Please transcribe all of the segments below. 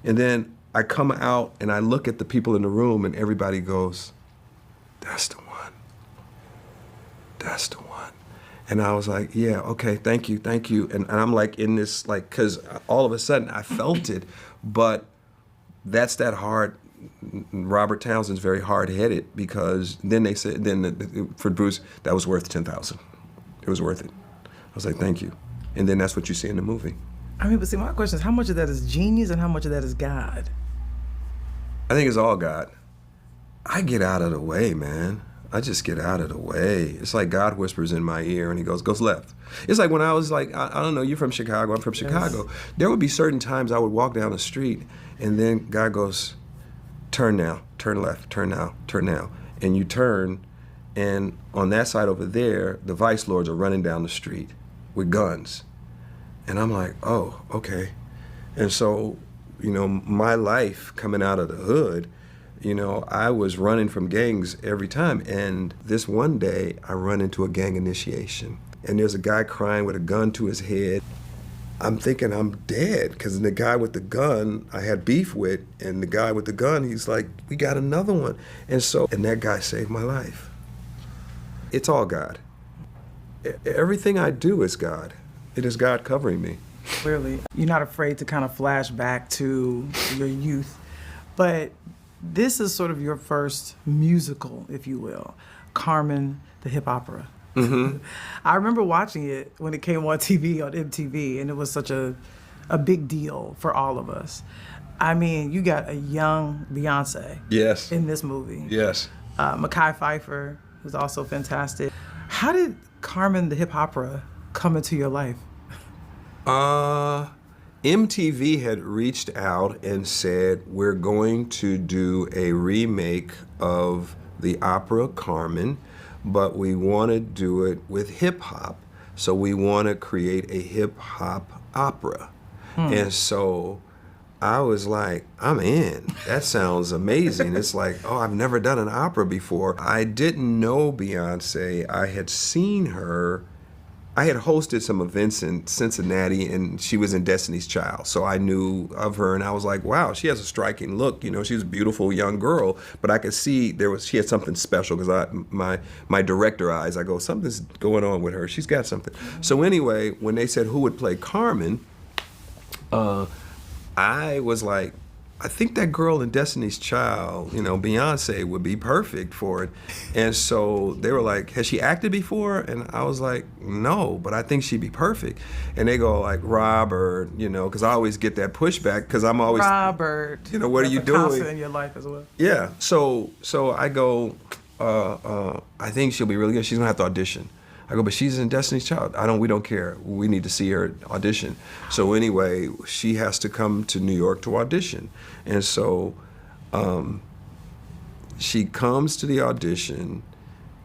And then I come out and I look at the people in the room and everybody goes, that's the one. That's the one. And I was like, yeah, okay, thank you. And I'm like in this, like, because all of a sudden I felt it, but that's that hard. Robert Townsend's very hard-headed, because then they said, for Bruce, that was worth 10,000. It was worth it. I was like, thank you. And then that's what you see in the movie. I mean, but see, my question is, how much of that is genius and how much of that is God? I think it's all God. I get out of the way, man. I just get out of the way. It's like God whispers in my ear and he goes left. It's like when I was like, I don't know, you're from Chicago, I'm from Chicago. Yes. There would be certain times I would walk down the street and then God goes, turn now, turn left, turn now, turn now. And you turn, and on that side over there, the vice lords are running down the street with guns. And I'm like, oh, okay. And so, you know, my life coming out of the hood, you know, I was running from gangs every time. And this one day, I run into a gang initiation. And there's a guy crying with a gun to his head. I'm thinking I'm dead, because the guy with the gun I had beef with, and the guy with the gun, he's like, we got another one. And that guy saved my life. It's all God. Everything I do is God. It is God covering me. Clearly, you're not afraid to kind of flash back to your youth, but this is sort of your first musical, if you will, Carmen, the hip opera. Mm-hmm. I remember watching it when it came on TV, on MTV, and it was such a big deal for all of us. I mean, you got a young Beyonce yes. in this movie. Yes. Mekhi Phifer, who's also fantastic. How did Carmen, the hip opera, come into your life? MTV had reached out and said, we're going to do a remake of the opera Carmen, but we want to do it with hip hop. So we want to create a hip hop opera. And so I was like, I'm in. That sounds amazing. It's like, oh, I've never done an opera before. I didn't know Beyonce. I had seen her. I had hosted some events in Cincinnati, and she was in Destiny's Child. So I knew of her, and I was like, wow, she has a striking look. You know, she's a beautiful young girl, but I could see she had something special, because my director eyes, I go, something's going on with her. She's got something. So anyway, when they said who would play Carmen, I was like, I think that girl in Destiny's Child, you know, Beyonce would be perfect for it. And so they were like, has she acted before? And I was like, no, but I think she'd be perfect. And they go like, Robert, you know, because I always get that pushback, because I'm always, Robert, you know, what are you doing? That's a constant in your life as well. Yeah, so I go, I think she'll be really good. She's gonna have to audition. I go, but she's in Destiny's Child. We don't care. We need to see her audition. So anyway, she has to come to New York to audition. And so she comes to the audition.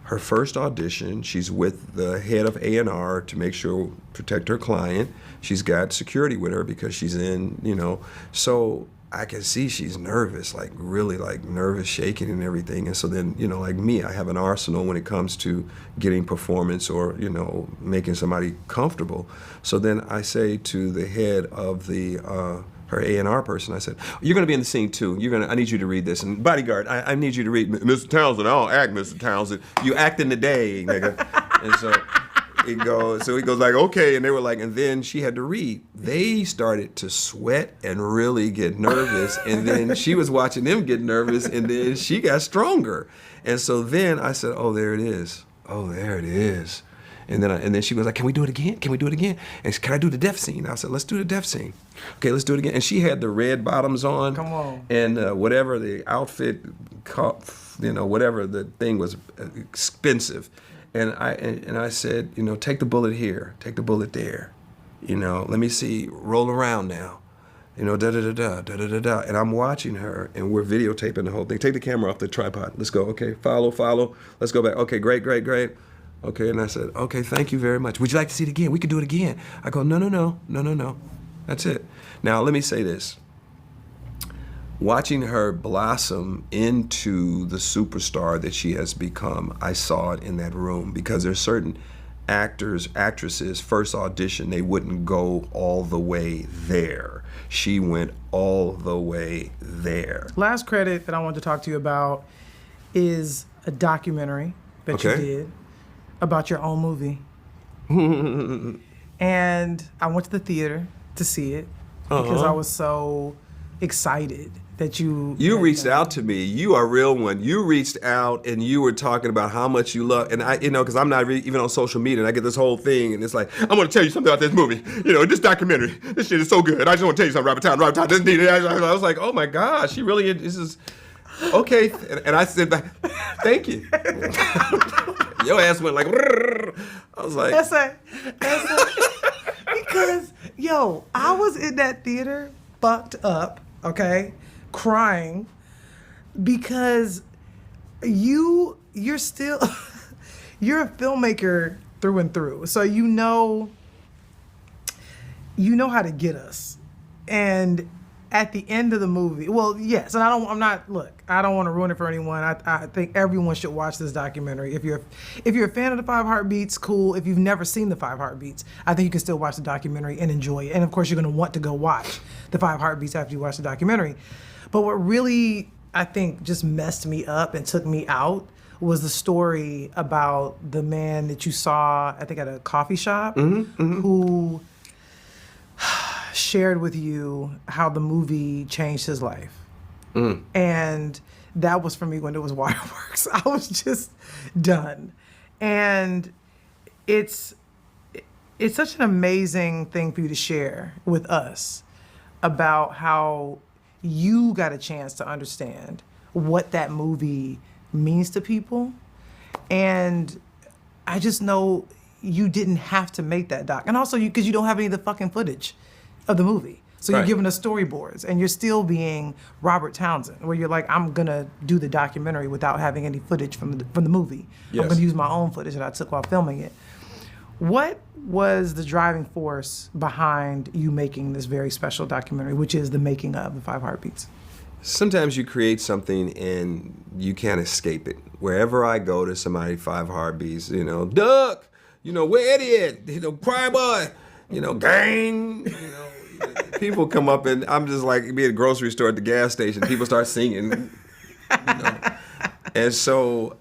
Her first audition, she's with the head of A&R to make sure, protect her client. She's got security with her because she's in, you know. So I can see she's nervous, like really like nervous, shaking and everything. And so then, you know, like me, I have an arsenal when it comes to getting performance or, you know, making somebody comfortable. So then I say to the head of the, her A&R person, I said, you're gonna be in the scene too. I need you to read this. And bodyguard, I need you to read, Mr. Townsend, I don't act, Mr. Townsend. You act in the day, nigga. And so he goes like, okay, and they were like, and then she had to read. They started to sweat and really get nervous, and then she was watching them get nervous, and then she got stronger. And so then I said, oh, there it is. Oh, there it is. And then she was like, can we do it again? Can we do it again? And can I do the death scene? I said, let's do the death scene. Okay, let's do it again. And she had the red bottoms on. Come on. And whatever the outfit, you know, whatever the thing was expensive. And I said, you know, take the bullet here, take the bullet there. You know, let me see, roll around now. You know, da-da-da-da, da-da-da-da. And I'm watching her, and we're videotaping the whole thing. Take the camera off the tripod. Let's go. Okay, follow. Let's go back. Okay, great. Okay, and I said, okay, thank you very much. Would you like to see it again? We could do it again. I go, no. That's it. Now, let me say this. Watching her blossom into the superstar that she has become, I saw it in that room, because there's certain actors, actresses' first audition, they wouldn't go all the way there. She went all the way there. Last credit that I wanted to talk to you about is a documentary that you did about your own movie. And I went to the theater to see it because I was so excited that you reached out to me. You are a real one. You reached out and you were talking about how much you love, and I, because I'm not even on social media, and I get this whole thing, and it's like, I'm gonna tell you something about this movie, this documentary. This shit is so good. I just want to tell you something, Robert Townsend. This need it. I was like, oh my gosh, she really. This is okay. And I said, thank you. Your ass went like. I was like, that's it. Because I was in that theater, fucked up. Okay. Crying because you're still you're a filmmaker through and through, so you know how to get us. And at the end of the movie, well, yes, and I don't want to ruin it for anyone. I think everyone should watch this documentary. If you're a fan of the Five Heartbeats, cool. If you've never seen the Five Heartbeats, I think you can still watch the documentary and enjoy it. And of course, you're going to want to go watch the Five Heartbeats after you watch the documentary. But what really, I think, just messed me up and took me out was the story about the man that you saw, I think, at a coffee shop, who shared with you how the movie changed his life. And that was for me when it was Waterworks. I was just done. And it's such an amazing thing for you to share with us about how you got a chance to understand what that movie means to people. And I just know you didn't have to make that doc. And also because you don't have any of the fucking footage of the movie. So you're giving us storyboards and you're still being Robert Townsend, where you're like, I'm gonna do the documentary without having any footage from the movie. Yes. I'm gonna use my own footage that I took while filming it. What was the driving force behind you making this very special documentary, which is the making of the Five Heartbeats? Sometimes you create something and you can't escape it. Wherever I go to somebody, Five Heartbeats, Duck, where it is, Cry Boy, Gang, people come up and I'm just like, be at a grocery store at the gas station, people start singing, And so,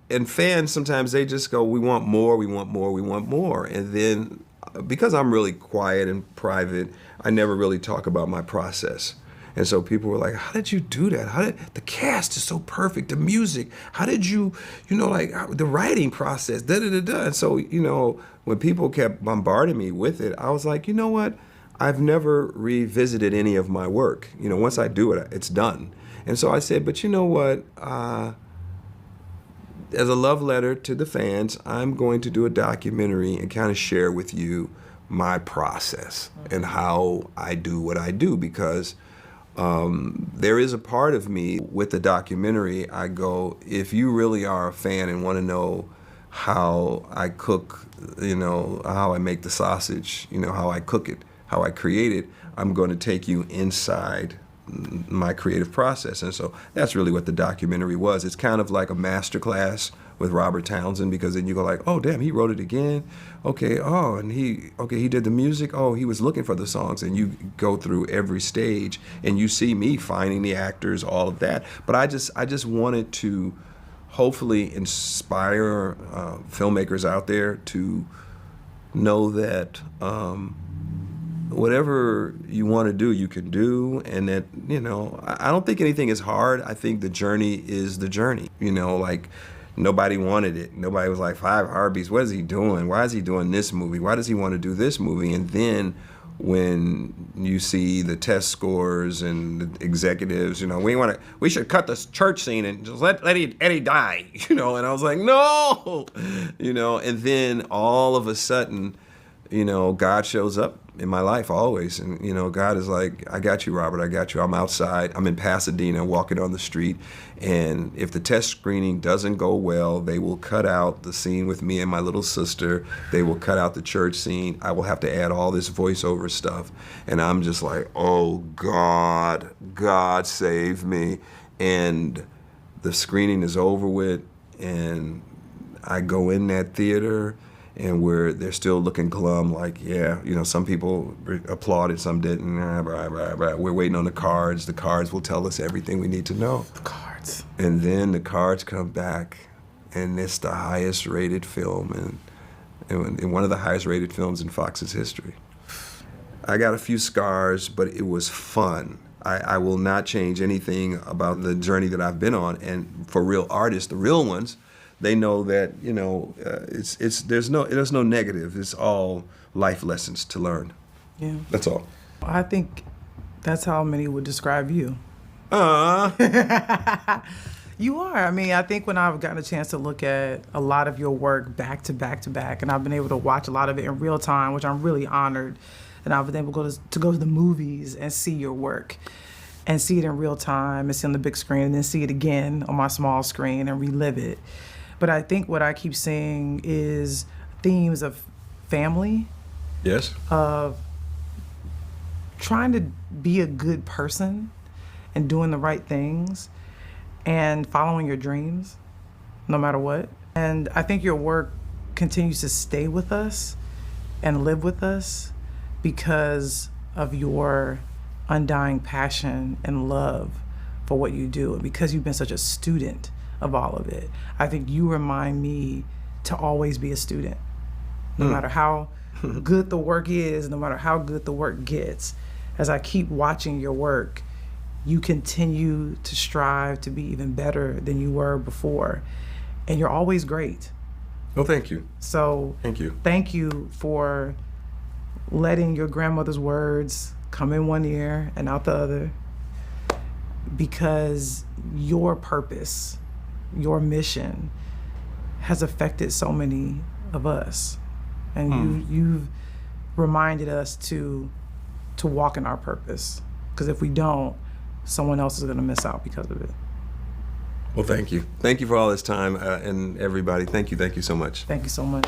and fans, sometimes they just go, we want more, we want more, we want more. And then, because I'm really quiet and private, I never really talk about my process. And so people were like, how did you do that? The cast is so perfect, the music, how did you, the writing process, da-da-da-da. And so, when people kept bombarding me with it, I was like, you know what? I've never revisited any of my work. Once I do it, it's done. And so I said, but you know what? As a love letter to the fans, I'm going to do a documentary and kind of share with you my process and how I do what I do, because there is a part of me with the documentary, I go, if you really are a fan and want to know how I cook, how I make the sausage, how I cook it, how I create it, I'm going to take you inside my creative process. And so that's really what the documentary was. It's kind of like a masterclass with Robert Townsend, because then you go like, oh, damn, he wrote it again. Okay, oh, and he did the music. Oh, he was looking for the songs. And you go through every stage and you see me finding the actors, all of that. But I just wanted to hopefully inspire filmmakers out there to know that whatever you want to do, you can do, and that, I don't think anything is hard. I think the journey is the journey. Like, nobody wanted it. Nobody was like, Five Heartbeats, what is he doing? Why is he doing this movie? Why does he want to do this movie? And then when you see the test scores and the executives, we should cut this church scene and just let Eddie die, and I was like, no, and then all of a sudden, God shows up in my life always. And, God is like, I got you, Robert, I got you. I'm outside. I'm in Pasadena walking on the street. And if the test screening doesn't go well, they will cut out the scene with me and my little sister. They will cut out the church scene. I will have to add all this voiceover stuff. And I'm just like, oh, God save me. And the screening is over with. And I go in that theater and where they're still looking glum, like, yeah, you know, some people applauded, some didn't. We're waiting on the cards. The cards will tell us everything we need to know. The cards. And then the cards come back, and it's the highest rated film, and one of the highest rated films in Fox's history. I got a few scars, but it was fun. I will not change anything about the journey that I've been on. And for real artists, the real ones, they know that, you know, there's no negative. It's all life lessons to learn. Yeah. That's all. I think that's how many would describe you. You are. I mean, I think when I've gotten a chance to look at a lot of your work back to back to back, and I've been able to watch a lot of it in real time, which I'm really honored that I've been able to go to the movies and see your work and see it in real time and see it on the big screen and then see it again on my small screen and relive it. But I think what I keep seeing is themes of family, Yes. of trying to be a good person and doing the right things and following your dreams no matter what. And I think your work continues to stay with us and live with us because of your undying passion and love for what you do, and because you've been such a student of all of it. I think you remind me to always be a student, no matter how good the work is, no matter how good the work gets. As I keep watching your work, you continue to strive to be even better than you were before, and you're always great. Well, thank you. So Thank you. Thank you for letting your grandmother's words come in one ear and out the other, because your purpose, your mission has affected so many of us. And you've reminded us to walk in our purpose, because if we don't, someone else is going to miss out because of it. Well, thank you. Thank you for all this time, and everybody. Thank you so much. Thank you so much.